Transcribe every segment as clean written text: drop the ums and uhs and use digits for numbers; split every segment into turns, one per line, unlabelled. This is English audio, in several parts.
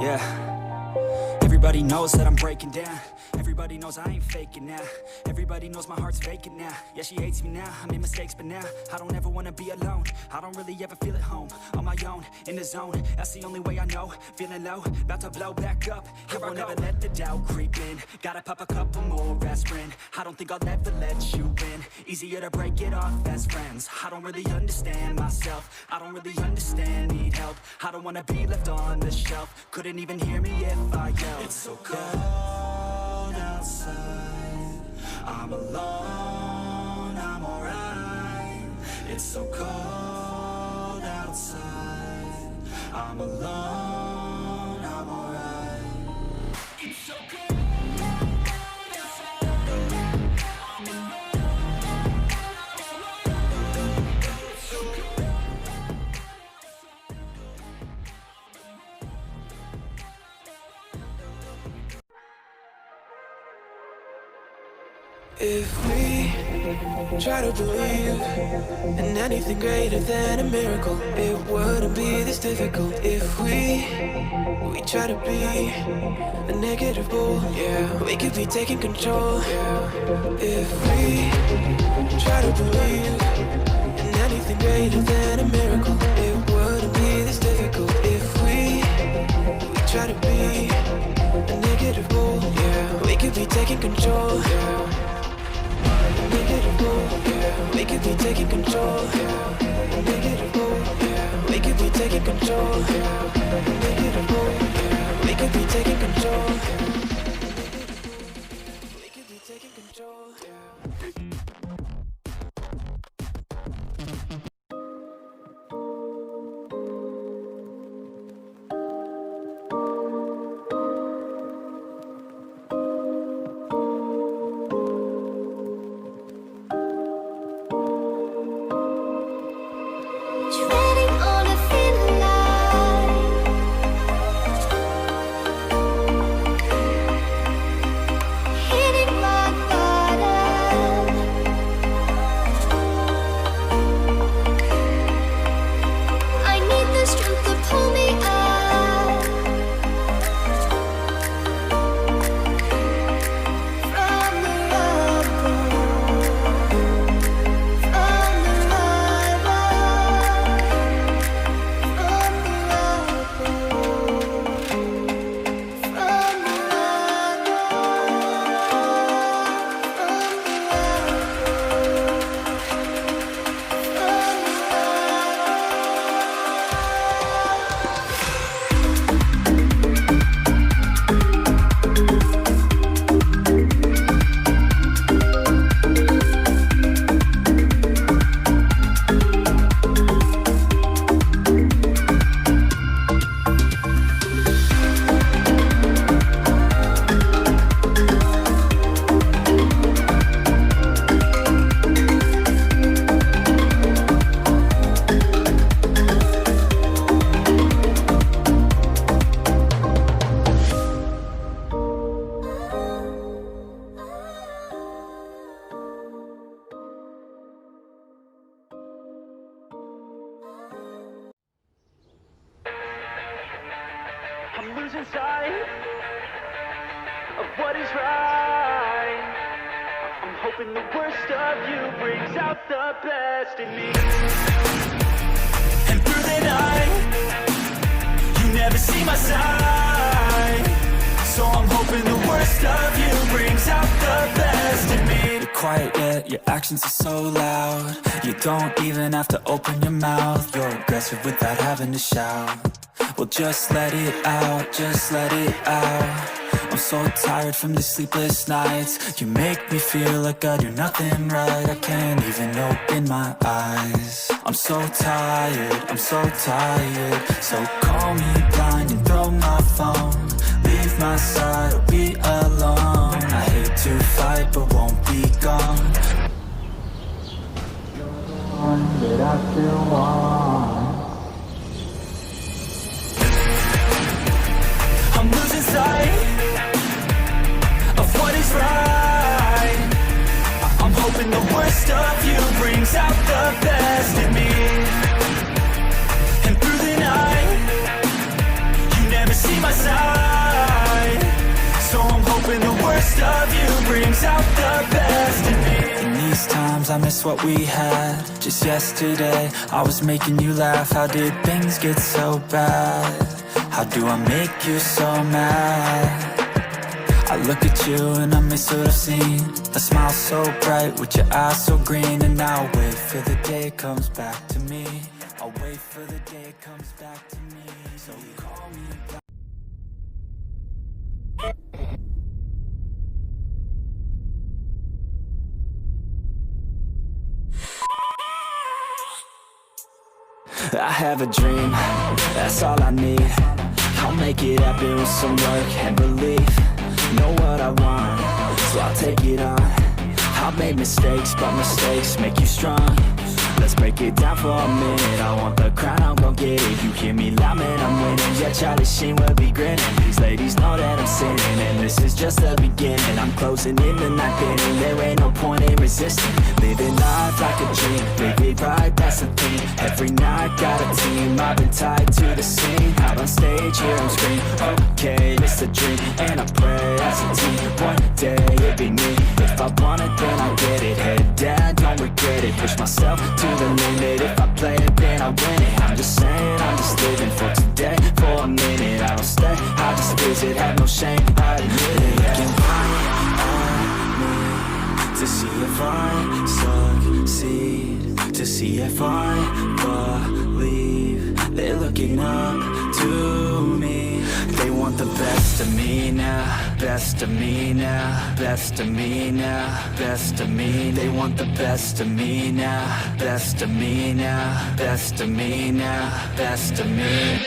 Yeah, everybody knows that I'm breaking down. Everybody knows I ain't faking now. Everybody knows my heart's vacant now. Yeah, she hates me now, I made mistakes but now I don't ever wanna be alone. I don't really ever feel at home. On my own, in the zone, that's the only way I know. Feeling low, about to blow back up. Here I won't ever let the doubt creep in. Gotta pop a couple more aspirin. I don't think I'll ever let you in. Easier to break it off as friends. I don't really understand myself. I don't really understand, need help. I don't wanna be left on the shelf. Couldn't even hear me if I yelled. It's so cold outside, I'm alone, I'm alright. It's so cold outside, I'm alone, I'm alright. It's so cold outside, I'm alone, it's so cold.
If we try to believe in anything greater than a miracle, it wouldn't be this difficult. If we try to be a negative bull, yeah, we could be taking control, yeah. If we try to believe in anything greater than a miracle, it wouldn't be this difficult. If we try to be a negative bull, yeah, we could be taking control, yeah. Yeah, we could be taking control. Yeah, yeah, we could be taking control. Yeah, yeah, we could be taking control. We could be taking control.
I'm losing sight of what is right. I'm hoping the worst of you brings out the best in me. And through the night, you never see my side. So I'm hoping the worst of you brings out the best in me.
You're quiet yet your actions are so loud. You don't even have to open your mouth. You're aggressive without having to shout. Well, just let it out, just let it out. I'm so tired from the sleepless nights. You make me feel like I do nothing right. I can't even open my eyes. I'm so tired, I'm so tired. So call me blind and throw my phone. Leave my side or be alone.
but I still want.
I'm losing sight of what is right. I'm hoping the worst of you brings out the best in me. And through the night, you never see my side. So I'm hoping the worst of you brings out the best in me. In these times I miss what we had. Just yesterday I was making you laugh. How did things get so bad? How do I make you so mad? I look at you and I miss what I've seen. A smile so bright with your eyes so green. And I'll wait for the day it comes back to me. I'll wait for the day it comes back to me. So call me back. I have a dream, that's all I need. I'll make it happen with some work and belief. Know what I want, so I'll take it on. I've made mistakes, but mistakes make you strong. Let's break it down for a minute. I want the crown, I'm gon' get it. You hear me loud, man, I'm winning. Yeah, Charlie Sheen will be grinning. These ladies know that I'm sinning, and this is just the beginning. I'm closing in the ninth inning. There ain't no point in resisting. Living life like a dream, live it right, that's the theme. Every night, got a team, I've been tied to the scene. Out on stage, hear them scream, okay, it's a dream. And I pray as a team, one day it'll be me. If I want it, then I'll get it. Head down, don't regret it. Push myself to the limit. If I play it, then I win it. I'm just saying, I'm just living for today. For a minute, I don't stay, I just visit. Have no shame, I admit it. Looking right at me to see if I succeed, to see if I believe. They're looking up to me. They want the best of me now, best of me now, best of me now, best of me. They want the best of me now, best of me now, best of me now, best of me.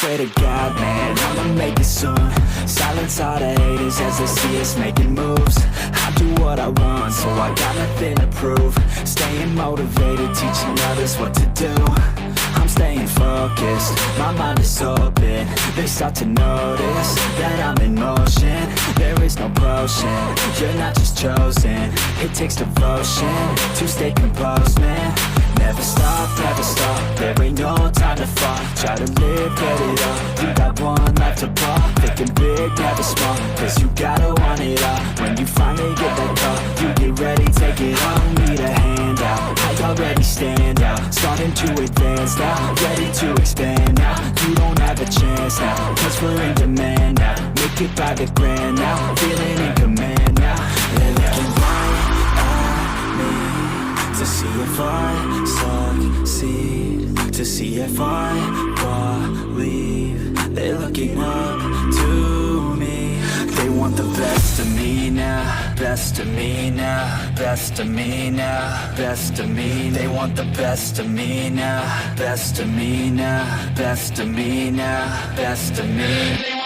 Swear to God, man, I'ma make it soon. Silence all the haters as they see us making moves. I do what I want, so I got nothing to prove. Staying motivated, teaching others what to do. I'm staying focused, my mind is open. They start to notice that I'm in motion. There is no potion, you're not just chosen. It takes devotion to stay composed, man. Never stop, there ain't no time to fall. Try to live, get it up, you got one life to ball. Thinking big, never small, cause you gotta want it all. When you finally get that call, you get ready, take it on. Need a handout, I already stand out. Starting to advance now, ready to expand now. You don't have a chance now, cause we're in demand now. Make it by the grand now, feeling in command now. They're looking right at me to see if I succeed, to see if I believe. They're looking up to me. They want the best of me now, best of me now, best of me now, best of me. They want the best of me now, best of me now, best of me now, best of me.